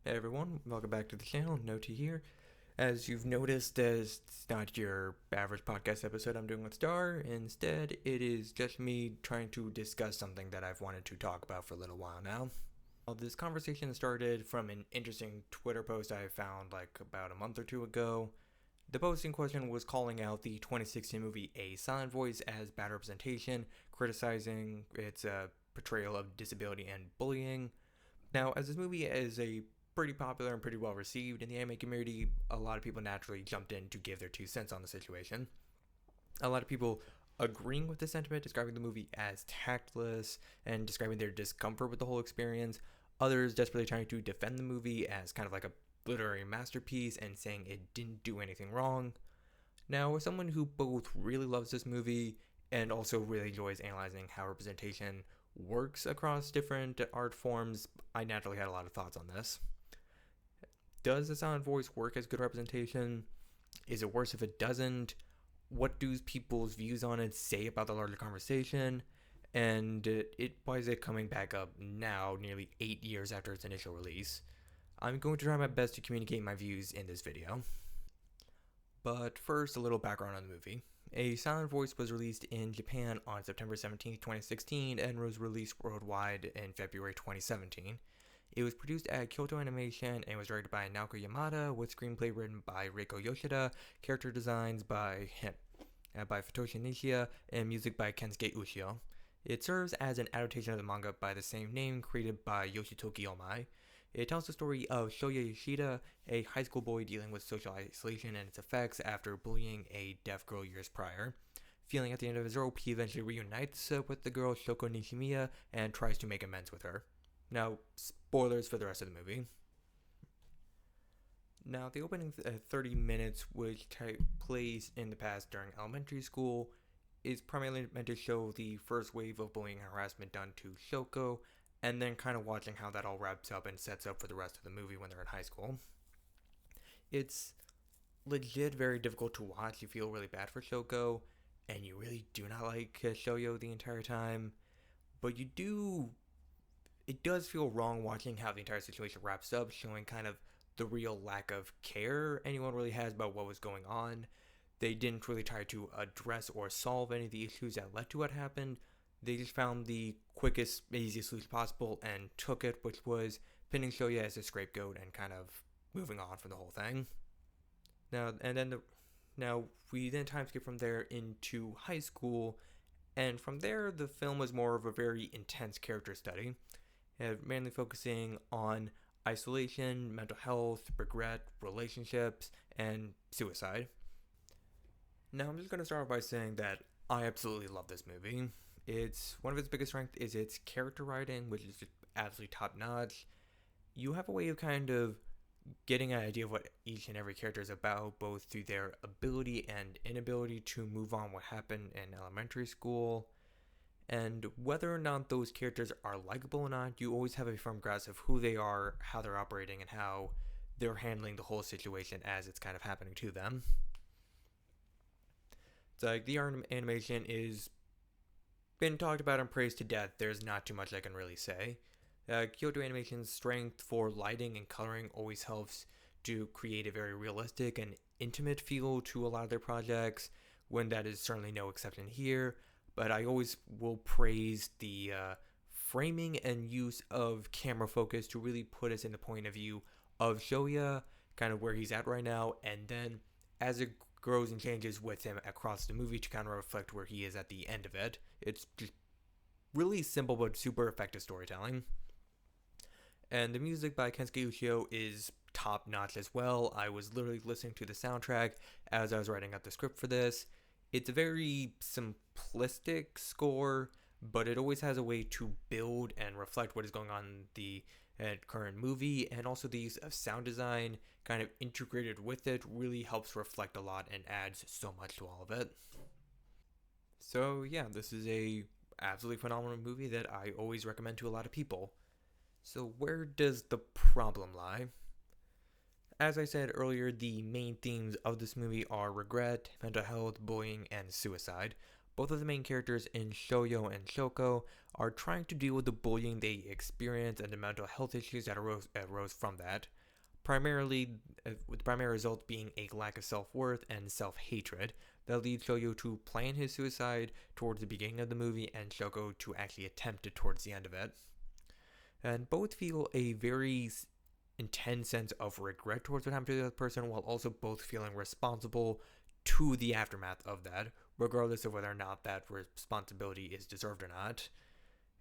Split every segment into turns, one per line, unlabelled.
Hey everyone, welcome back to the channel, NoTea here. As you've noticed, it's not your average podcast episode I'm doing with Star. Instead, it is just me trying to discuss something that I've wanted to talk about for a little while now. Well, this conversation started from an interesting Twitter post I found like about a month or two ago. The post in question was calling out the 2016 movie A Silent Voice as bad representation, criticizing its portrayal of disability and bullying. Now, as this movie is a pretty popular and pretty well received in the anime community, a lot of people naturally jumped in to give their 2 cents on the situation. A lot of people agreeing with the sentiment, describing the movie as tactless and describing their discomfort with the whole experience. Others desperately trying to defend the movie as kind of like a literary masterpiece and saying it didn't do anything wrong. Now, as someone who both really loves this movie and also really enjoys analyzing how representation works across different art forms, I naturally had a lot of thoughts on this. Does the silent voice work as good representation? Is it worse if it doesn't? What do people's views on it say about the larger conversation? And why is it coming back up now, nearly 8 years after its initial release? I'm going to try my best to communicate my views in this video. But first, a little background on the movie. A Silent Voice was released in Japan on September 17, 2016, and was released worldwide in February 2017. It was produced at Kyoto Animation and was directed by Naoko Yamada, with screenplay written by Reiko Yoshida, character designs by Futoshi Nishia, and music by Kensuke Ushio. It serves as an adaptation of the manga by the same name, created by Yoshitoki Omai. It tells the story of Shoya Yoshida, a high school boy dealing with social isolation and its effects after bullying a deaf girl years prior. Feeling at the end of his rope, he eventually reunites with the girl Shoko Nishimiya and tries to make amends with her. Now, spoilers for the rest of the movie. Now, the opening 30 minutes, which takes place in the past during elementary school, is primarily meant to show the first wave of bullying and harassment done to Shoko, and then kind of watching how that all wraps up and sets up for the rest of the movie when they're in high school. It's legit very difficult to watch. You feel really bad for Shoko, and you really do not like Shoyo the entire time, but it does feel wrong watching how the entire situation wraps up, showing kind of the real lack of care anyone really has about what was going on. They didn't really try to address or solve any of the issues that led to what happened. They just found the quickest, easiest solution possible and took it, which was pinning Shoya as a scapegoat and kind of moving on from the whole thing. Now we then time skip from there into high school, and from there the film was more of a very intense character study, mainly focusing on isolation, mental health, regret, relationships, and suicide. Now I'm just going to start by saying that I absolutely love this movie. It's one of its biggest strengths is its character writing, which is just absolutely top notch. You have a way of kind of getting an idea of what each and every character is about, both through their ability and inability to move on what happened in elementary school. And whether or not those characters are likable or not, you always have a firm grasp of who they are, how they're operating, and how they're handling the whole situation as it's kind of happening to them. It's like the animation is been talked about and praised to death. There's not too much I can really say. Kyoto Animation's strength for lighting and coloring always helps to create a very realistic and intimate feel to a lot of their projects, when that is certainly no exception here. But I always will praise the framing and use of camera focus to really put us in the point of view of Shoya, kind of where he's at right now, and then as it grows and changes with him across the movie to kind of reflect where he is at the end of it. It's just really simple but super effective storytelling. And the music by Kensuke Ushio is top notch as well. I was literally listening to the soundtrack as I was writing out the script for this. It's a very simplistic score, but it always has a way to build and reflect what is going on in the current movie, and also the use of sound design kind of integrated with it really helps reflect a lot and adds so much to all of it. So yeah, this is a absolutely phenomenal movie that I always recommend to a lot of people. So where does the problem lie? As I said earlier, the main themes of this movie are regret, mental health, bullying, and suicide. Both of the main characters in Shoyo and Shoko are trying to deal with the bullying they experience and the mental health issues that arose from that. with the primary result being a lack of self-worth and self-hatred that leads Shoyo to plan his suicide towards the beginning of the movie and Shoko to actually attempt it towards the end of it. And both feel a very intense sense of regret towards what happened to the other person, while also both feeling responsible to the aftermath of that, regardless of whether or not that responsibility is deserved or not.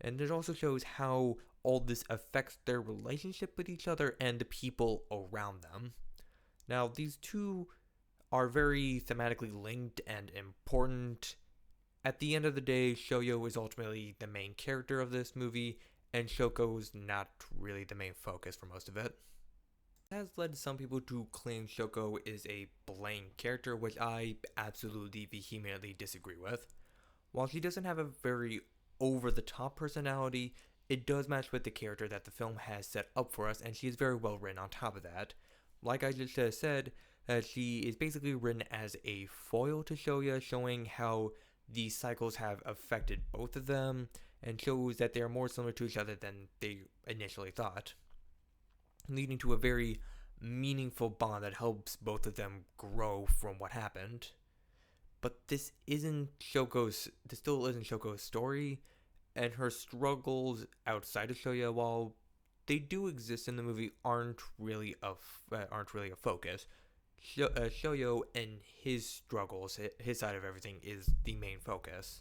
And it also shows how all this affects their relationship with each other and the people around them. Now, these two are very thematically linked and important. At the end of the day, Shoyo is ultimately the main character of this movie, and Shoko's not really the main focus for most of it. It has led some people to claim Shoko is a blank character, which I absolutely vehemently disagree with. While she doesn't have a very over-the-top personality, it does match with the character that the film has set up for us, and she is very well written on top of that. Like I just said, she is basically written as a foil to Shoya, showing how these cycles have affected both of them, and shows that they are more similar to each other than they initially thought, leading to a very meaningful bond that helps both of them grow from what happened. But this still isn't Shoko's story, and her struggles outside of Shoya, while they do exist in the movie, aren't really a focus. Shoyo and his struggles, his side of everything, is the main focus.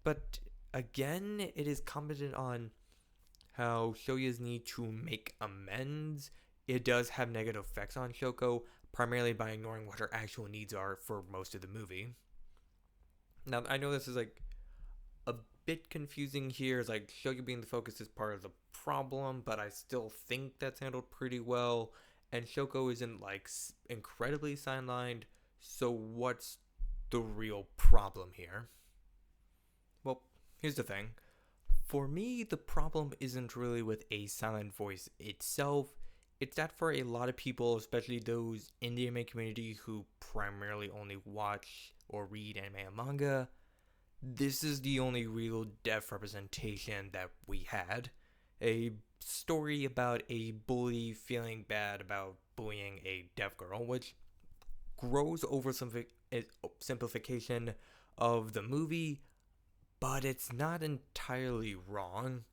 But again, it is commented on how Shoya's need to make amends. It does have negative effects on Shoko, primarily by ignoring what her actual needs are for most of the movie. Now, I know this is like a bit confusing here. It's like Shoyo being the focus is part of the problem, but I still think that's handled pretty well. And Shoko isn't like incredibly sidelined. So what's the real problem here? Well, here's the thing. For me, the problem isn't really with a silent voice itself. It's that for a lot of people, especially those in the anime community who primarily only watch or read anime and manga, this is the only real deaf representation that we had. A story about a bully feeling bad about bullying a deaf girl, which grows over some simplification of the movie, but it's not entirely wrong.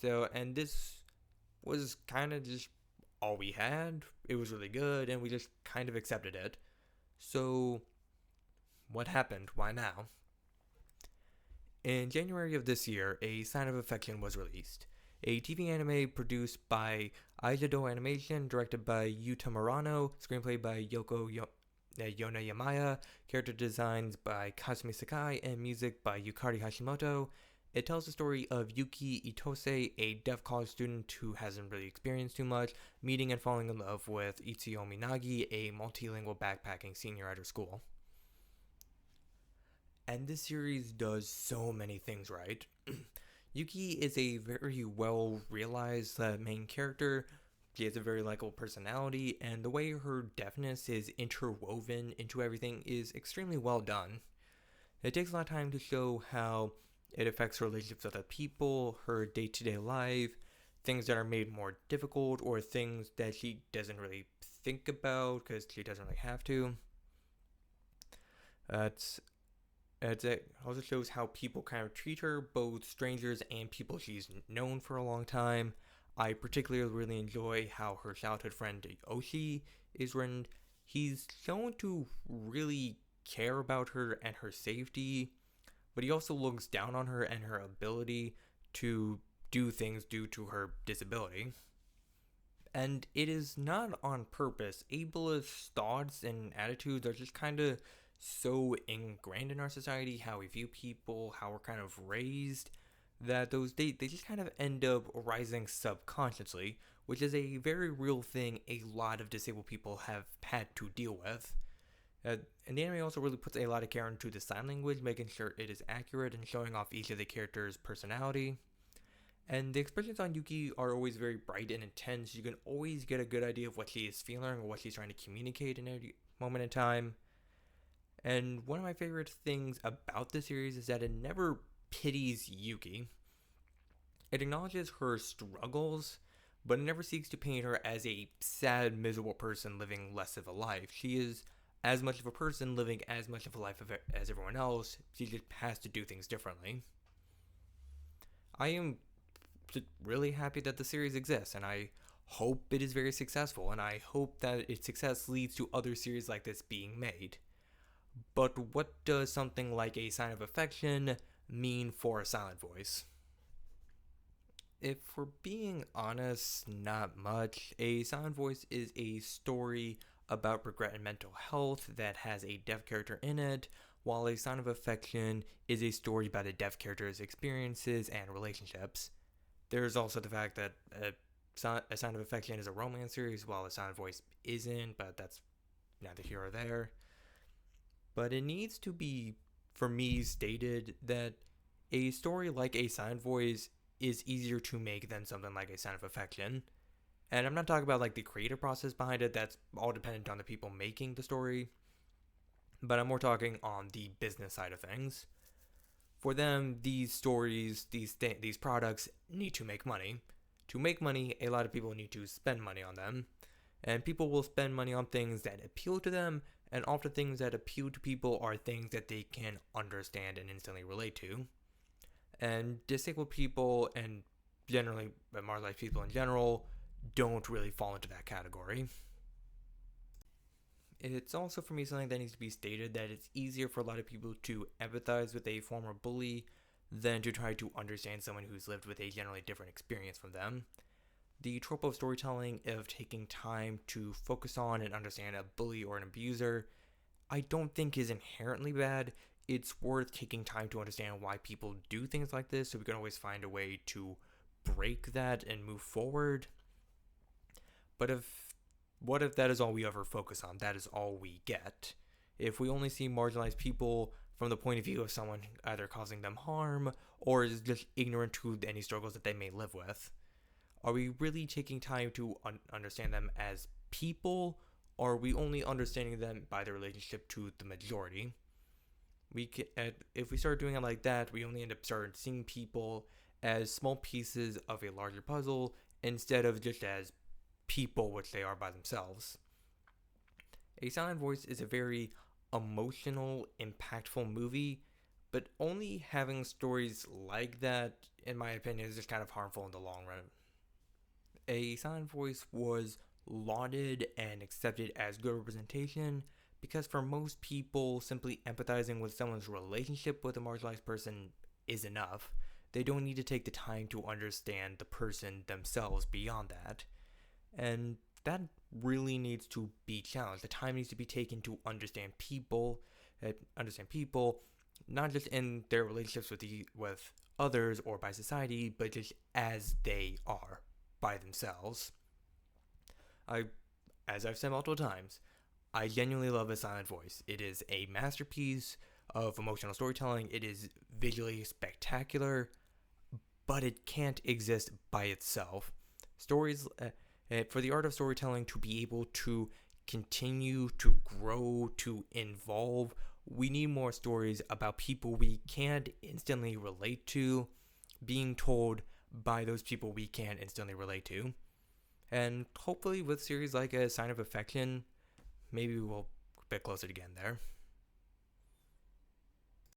So, and this was kind of just all we had. It was really good, and we just kind of accepted it. So, what happened? Why now? In January of this year, A Sign of Affection was released, a TV anime produced by Aijado Animation, directed by Yuta Murano, screenplay by Yona Yamaya, character designs by Kazumi Sakai, and music by Yukari Hashimoto. It tells the story of Yuki Itose, a deaf college student who hasn't really experienced too much, meeting and falling in love with Itsuyo Minagi, a multilingual backpacking senior at her school. And this series does so many things right. Yuki is a very well realized main character. She has a very likable personality, and the way her deafness is interwoven into everything is extremely well done. It takes a lot of time to show how it affects her relationships with other people, her day-to-day life, things that are made more difficult, or things that she doesn't really think about because she doesn't really have to. It also shows how people kind of treat her, both strangers and people she's known for a long time. I particularly really enjoy how her childhood friend Oshi is written. He's shown to really care about her and her safety, but he also looks down on her and her ability to do things due to her disability. And it is not on purpose. Ableist thoughts and attitudes are just kind of so ingrained in our society, how we view people, how we're kind of raised, that they just kind of end up rising subconsciously, which is a very real thing a lot of disabled people have had to deal with. And the anime also really puts a lot of care into the sign language, making sure it is accurate and showing off each of the characters' personality. And the expressions on Yuki are always very bright and intense. You can always get a good idea of what she is feeling or what she's trying to communicate in every moment in time. And one of my favorite things about the series is that it never pities Yuki. It acknowledges her struggles, but it never seeks to paint her as a sad, miserable person living less of a life. She is as much of a person living as much of a life as everyone else. She just has to do things differently. I am really happy that the series exists, and I hope it is very successful, and I hope that its success leads to other series like this being made. But what does something like A Sign of Affection mean for a silent voice? If we're being honest, not much. A Silent Voice is a story about regret and mental health that has a deaf character in it, while A Sign of Affection is a story about a deaf character's experiences and relationships. There's also the fact that A Sign of Affection is a romance series, while A Silent Voice isn't, but that's neither here or there. But it needs to be, for me, stated that a story like A Silent Voice is easier to make than something like A Sign of Affection. And I'm not talking about like the creative process behind it, that's all dependent on the people making the story. But I'm more talking on the business side of things. For them, these stories, these products need to make money. To make money, a lot of people need to spend money on them. And people will spend money on things that appeal to them, and often things that appeal to people are things that they can understand and instantly relate to. And disabled people, and generally marginalized people in general, don't really fall into that category. It's also, for me, something that needs to be stated that it's easier for a lot of people to empathize with a former bully than to try to understand someone who's lived with a generally different experience from them. The trope of storytelling of taking time to focus on and understand a bully or an abuser, I don't think is inherently bad. It's worth taking time to understand why people do things like this, so we can always find a way to break that and move forward. But what if that is all we ever focus on? That is all we get. If we only see marginalized people from the point of view of someone either causing them harm or is just ignorant to any struggles that they may live with, are we really taking time to understand them as people, or are we only understanding them by their relationship to the majority? If we start doing it like that, we only end up seeing people as small pieces of a larger puzzle instead of just as people, which they are by themselves. A Silent Voice is a very emotional, impactful movie, but only having stories like that, in my opinion, is just kind of harmful in the long run. A Silent Voice was lauded and accepted as good representation because for most people, simply empathizing with someone's relationship with a marginalized person is enough. They don't need to take the time to understand the person themselves beyond that. And that really needs to be challenged. The time needs to be taken to understand people, not just in their relationships with others or by society, but just as they are by themselves. As I've said multiple times, I genuinely love A Silent Voice. It is a masterpiece of emotional storytelling. It is visually spectacular, but it can't exist by itself. Stories, for the art of storytelling to be able to continue to grow, to evolve, we need more stories about people we can't instantly relate to, being told by those people we can't instantly relate to. And hopefully with series like A Sign of Affection, maybe we'll get closer to getting there.